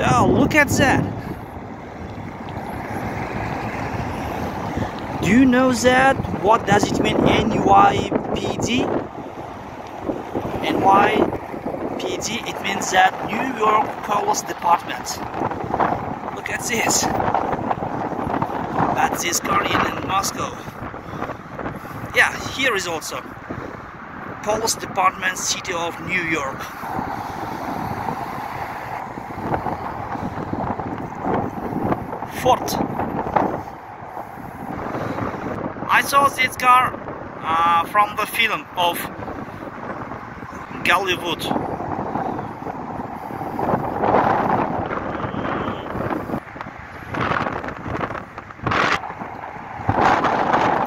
Oh, look at that. Do you know that? What does it mean, NYPD? NYPD, it means that New York Police Department. Look at this. That's this car in Moscow. Yeah, here is also Police Department, City of New York. Fort. I saw this car from the film of Gollywood.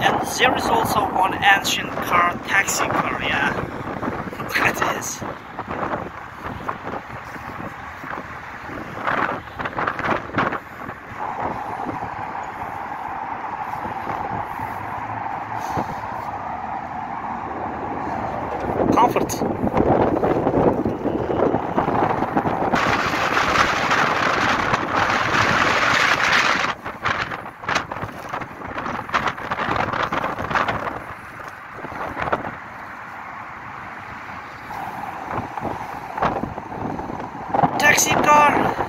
And there is also one ancient car, taxi car, yeah. Look at this. Comfort. Taxi car.